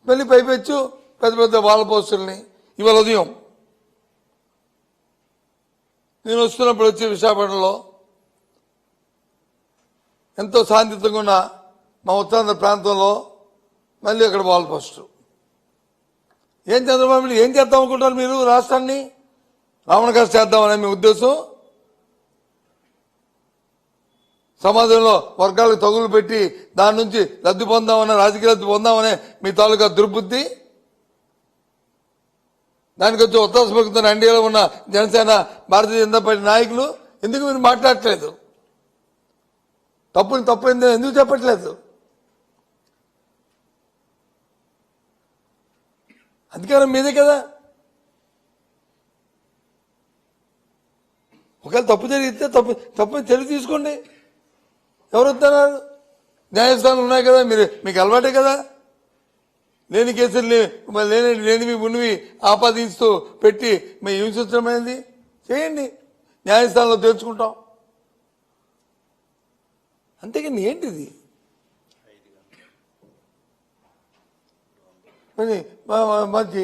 మళ్ళీ పైపెచ్చు పెద్ద పెద్ద వాళ్ళ పోస్టుల్ని. ఇవాళ ఉదయం నేను వస్తున్నప్పుడు వచ్చి విశాఖపట్నంలో ఎంతో శాంతియుతంగా ఉన్న మా ఉత్తరాంధ్ర ప్రాంతంలో మళ్ళీ అక్కడ వాల్ పోస్టు. ఏం చంద్రబాబు ఏం చేద్దాం అనుకుంటారు మీరు? రాష్ట్రాన్ని రావణకాశ చేద్దామనే మీ ఉద్దేశం? సమాజంలో వర్గాలకు తగులు పెట్టి దాని నుంచి లబ్ధి పొందామనే, రాజకీయ లబ్ధి పొందామనే మీ తాలూకా దుర్బుద్ధి. దానికి వచ్చి ఉత్తరాంధ్ర ప్రభుత్వం ఎన్డీఏలో ఉన్న జనసేన, భారతీయ జనతా పార్టీ నాయకులు ఎందుకు మీరు మాట్లాడట్లేదు? తప్పు ఎందుకు చెప్పట్లేదు? అధికారం మీదే కదా. ఒకవేళ తప్పు జరిగితే తప్పు తెలివి తీసుకోండి. ఎవరు వస్తున్నారు? న్యాయస్థానాలు ఉన్నాయి కదా, మీకు అలవాటే కదా. లేని కేసుల్ని లేనివి ఉన్నవి ఆపాదిస్తూ పెట్టి మేము హింసించడమైంది. చేయండి, న్యాయస్థానంలో తేల్చుకుంటాం. అంతేకాని ఏంటిది? మంచి